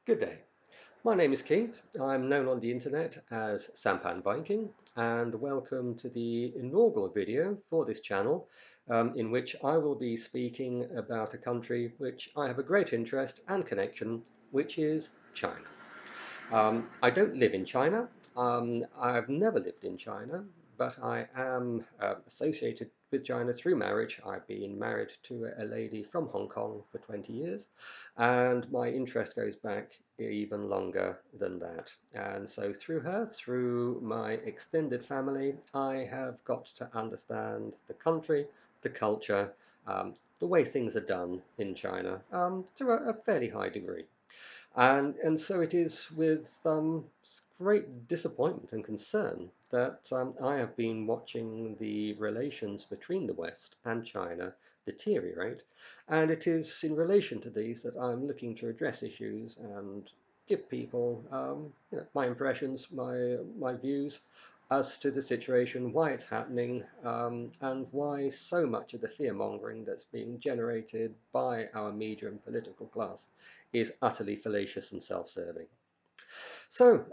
Good day. My name is Keith. I'm known on the internet as SampanViking, and welcome to the inaugural video for this channel, in which I will be speaking about a country which I have a great interest and connection, which is China. I don't live in China. I've never lived in China, but I am associated with China through marriage. I've been married to a lady from Hong Kong for 20 years, and my interest goes back even longer than that. And so through her, through my extended family, I have got to understand the country, the culture, the way things are done in China to a fairly high degree. And so it is with great disappointment and concern that I have been watching the relations between the West and China deteriorate. And it is in relation to these that I'm looking to address issues and give people my impressions, my views as to the situation, why it's happening, and why so much of the fear-mongering that's being generated by our media and political class is utterly fallacious and self-serving. So,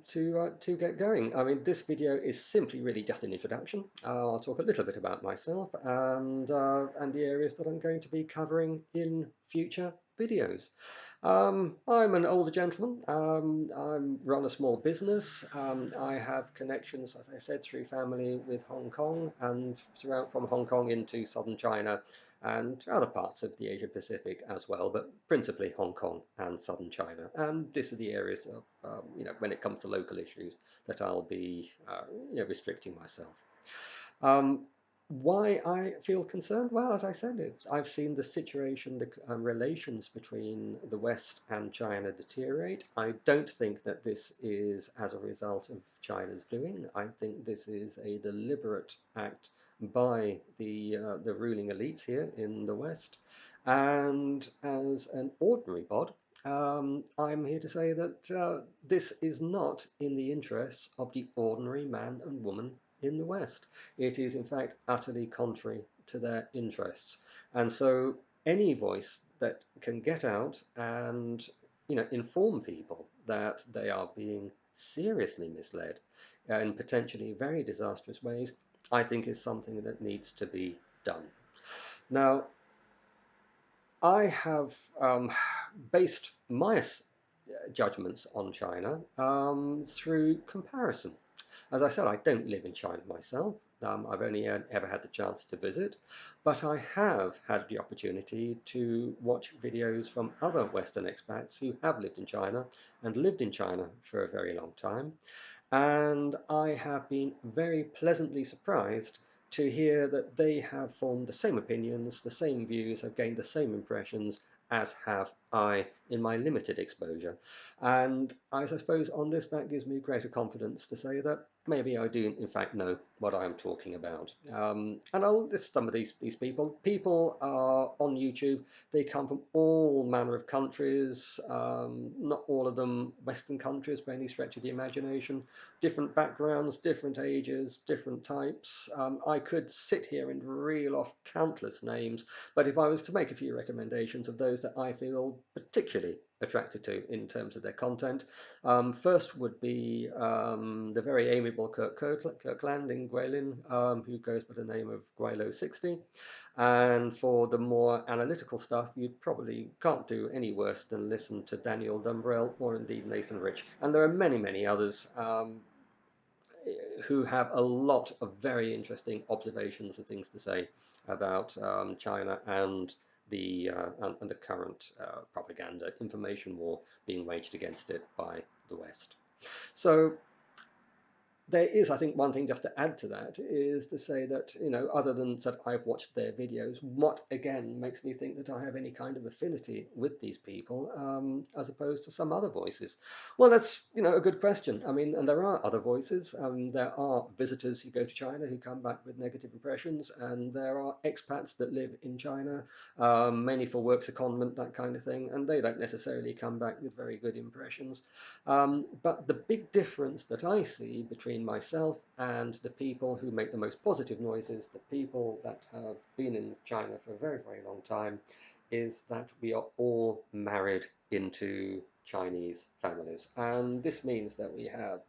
to get going, I mean, this video is simply really just an introduction. I'll talk a little bit about myself and the areas that I'm going to be covering in future videos. I'm an older gentleman. I run a small business. I have connections, as I said, through family with Hong Kong and throughout from Hong Kong into southern China and other parts of the Asia Pacific as well, but principally Hong Kong and southern China. And these are the areas of, when it comes to local issues that I'll be, restricting myself. Um, why I feel concerned? Well, as I said, I've seen the situation, the relations between the West and China deteriorate. I don't think that this is as a result of China's doing. I think this is a deliberate act by the ruling elites here in the West. And as an ordinary bod, I'm here to say that this is not in the interests of the ordinary man and woman in the West. It is, in fact, utterly contrary to their interests. And so any voice that can get out and inform people that they are being seriously misled in potentially very disastrous ways, I think is something that needs to be done. Now, I have based my judgments on China through comparison. As I said, I don't live in China myself. I've only ever had the chance to visit, but I have had the opportunity to watch videos from other Western expats who have lived in China and lived in China for a very long time. And I have been very pleasantly surprised to hear that they have formed the same opinions, the same views, have gained the same impressions as have I in my limited exposure. And I suppose on this, that gives me greater confidence to say that maybe I do in fact know what I'm talking about. And I'll list some of these people. People are on YouTube. They come from all manner of countries, not all of them Western countries by any stretch of the imagination, different backgrounds, different ages, different types. I could sit here and reel off countless names, but if I was to make a few recommendations of those that I feel particularly attracted to in terms of their content, first would be the very amiable Kirkland in Guilin, who goes by the name of Guilo60. And for the more analytical stuff, you probably can't do any worse than listen to Daniel Dumbrell or indeed Nathan Rich. And there are many, many others who have a lot of very interesting observations and things to say about China and the current propaganda information war being waged against it by the West. So there is, I think, one thing just to add to that is to say that, other than that I've watched their videos, what again makes me think that I have any kind of affinity with these people as opposed to some other voices? Well, that's, a good question. I mean, and there are other voices. There are visitors who go to China who come back with negative impressions, and there are expats that live in China, mainly for work secondment, that kind of thing, and they don't necessarily come back with very good impressions. But the big difference that I see between myself and the people who make the most positive noises, the people that have been in China for a very, very long time, is that we are all married into Chinese families, and this means that we have,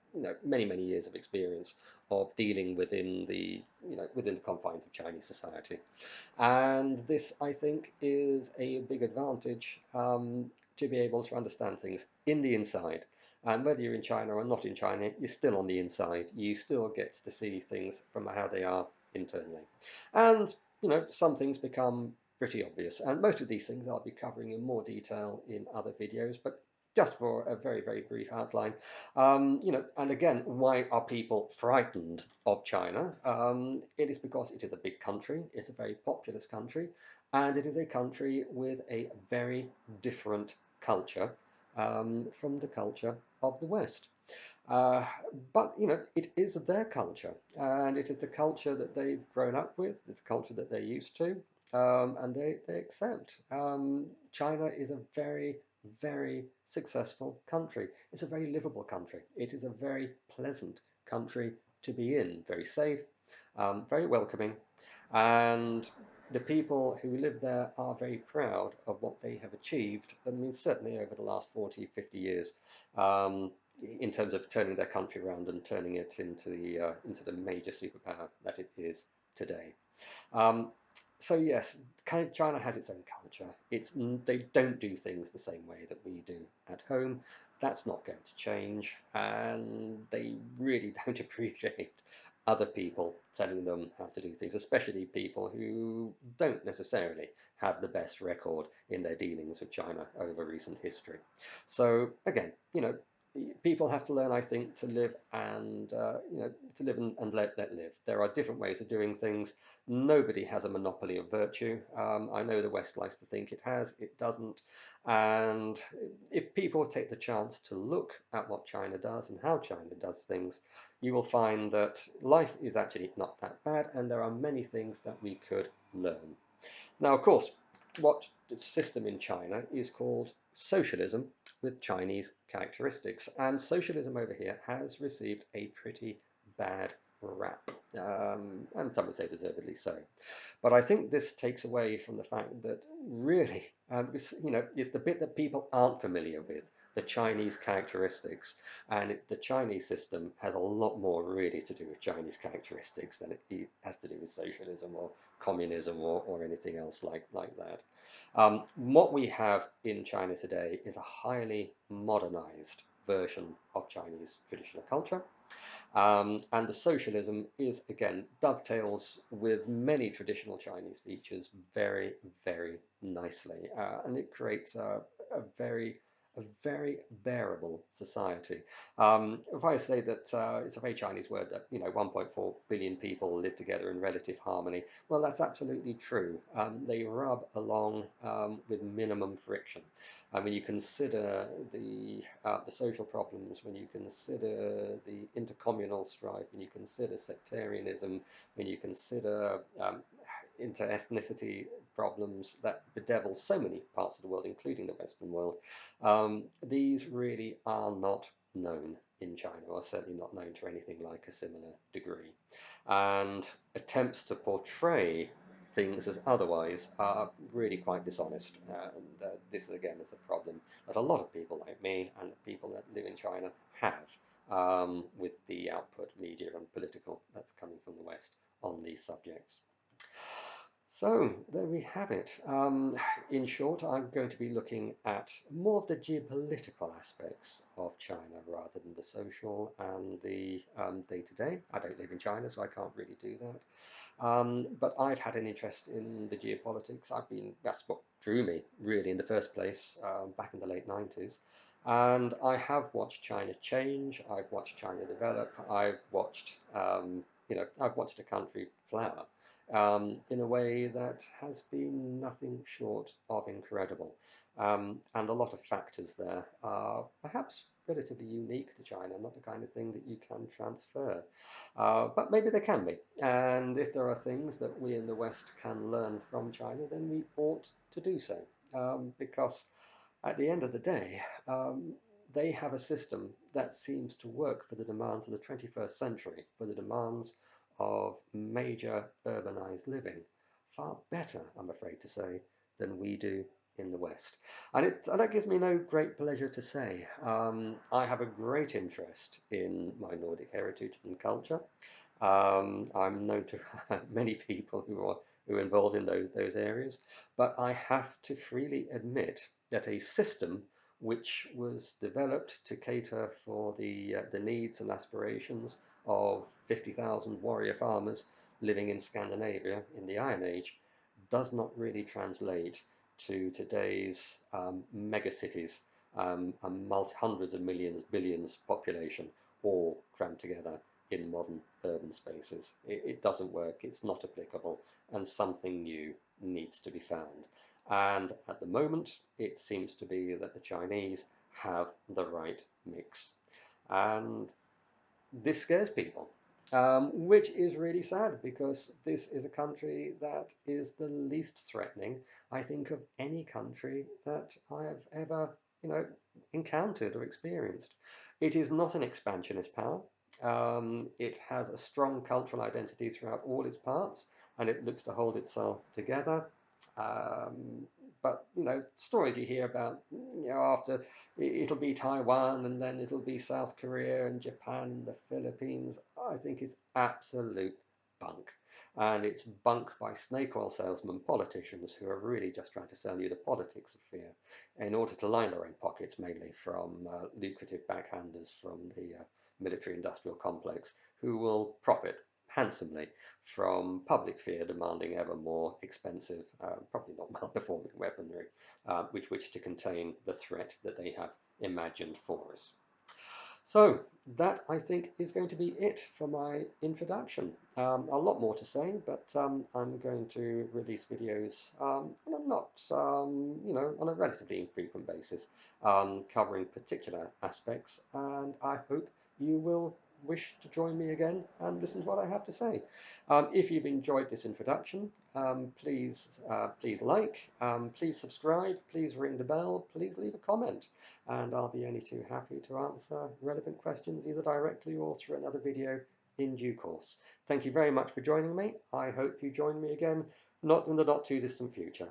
many, many years of experience of dealing within within the confines of Chinese society. And this, I think, is a big advantage, to be able to understand things in the inside. And whether you're in China or not in China, you're still on the inside. You still get to see things from how they are internally. And, some things become pretty obvious. And most of these things I'll be covering in more detail in other videos, but just for a very, very brief outline. And again, why are people frightened of China? It is because it is a big country, it's a very populous country, and it is a country with a very different culture, from the culture of the West. Uh, but it is their culture, and it is the culture that they've grown up with. It's the culture that they're used to, and they accept. China is a very, very successful country. It's a very livable country. It is a very pleasant country to be in. Very safe, very welcoming, and the people who live there are very proud of what they have achieved. I mean, certainly over the last 40, 50 years. Um, in terms of turning their country around and turning it into the major superpower that it is today. Um, so yes, kind of China has its own culture. They don't do things the same way that we do at home. That's not going to change, and they really don't appreciate other people telling them how to do things, especially people who don't necessarily have the best record in their dealings with China over recent history. So again, people have to learn, I think, to live and to live and let live. There are different ways of doing things. Nobody has a monopoly of virtue. I know the West likes to think it has, it doesn't. And if people take the chance to look at what China does and how China does things, you will find that life is actually not that bad, and there are many things that we could learn. Now, of course, what the system in China is called socialism with Chinese characteristics. And socialism over here has received a pretty bad rap, and some would say deservedly so. But I think this takes away from the fact that really, it's the bit that people aren't familiar with, the Chinese characteristics. And the Chinese system has a lot more really to do with Chinese characteristics than it has to do with socialism or communism or anything else like that. What we have in China today is a highly modernized version of Chinese traditional culture. And the socialism is, again, dovetails with many traditional Chinese features very, very nicely. And it creates a very a very bearable society. If I say that it's a very Chinese word that 1.4 billion people live together in relative harmony, well, that's absolutely true. They rub along with minimum friction. When you consider the social problems, when you consider the intercommunal strife, when you consider sectarianism, when you consider inter-ethnicity problems that bedevil so many parts of the world, including the Western world, these really are not known in China, or certainly not known to anything like a similar degree. And attempts to portray things as otherwise are really quite dishonest. And this, again, is a problem that a lot of people like me and people that live in China have, with the output media and political that's coming from the West on these subjects. So there we have it. In short, I'm going to be looking at more of the geopolitical aspects of China rather than the social and the day-to-day. I don't live in China, so I can't really do that. But I've had an interest in the geopolitics. That's what drew me really in the first place, back in the late 90s. And I have watched China change. I've watched China develop. I've watched a country flower, in a way that has been nothing short of incredible. And a lot of factors there are perhaps relatively unique to China, not the kind of thing that you can transfer. But maybe they can be. And if there are things that we in the West can learn from China, then we ought to do so. Because at the end of the day, they have a system that seems to work for the demands of the 21st century, for the demands of major urbanized living, far better, I'm afraid to say, than we do in the West. And that gives me no great pleasure to say. I have a great interest in my Nordic heritage and culture. I'm known to many people who are involved in those areas, but I have to freely admit that a system which was developed to cater for the needs and aspirations of 50,000 warrior farmers living in Scandinavia in the Iron Age does not really translate to today's mega cities and hundreds of millions, billions population all crammed together in modern urban spaces. It doesn't work, it's not applicable, and something new needs to be found. And at the moment, it seems to be that the Chinese have the right mix. And this scares people, which is really sad because this is a country that is the least threatening, I think, of any country that I have ever, encountered or experienced. It is not an expansionist power. It has a strong cultural identity throughout all its parts, and it looks to hold itself together. Um, but stories you hear about, after it'll be Taiwan and then it'll be South Korea and Japan and the Philippines. I think it's absolute bunk. And it's bunk by snake oil salesmen, politicians who are really just trying to sell you the politics of fear in order to line their own pockets, mainly from lucrative backhanders from the military industrial complex who will profit handsomely from public fear demanding ever more expensive, probably not well-performing weaponry, which to contain the threat that they have imagined for us. So that, I think, is going to be it for my introduction. A lot more to say, but I'm going to release videos on a not, on a relatively infrequent basis, covering particular aspects, and I hope you will wish to join me again and listen to what I have to say. If you've enjoyed this introduction, please like, please subscribe, please ring the bell, please leave a comment, and I'll be only too happy to answer relevant questions either directly or through another video in due course. Thank you very much for joining me. I hope you join me again, not in the not too distant future.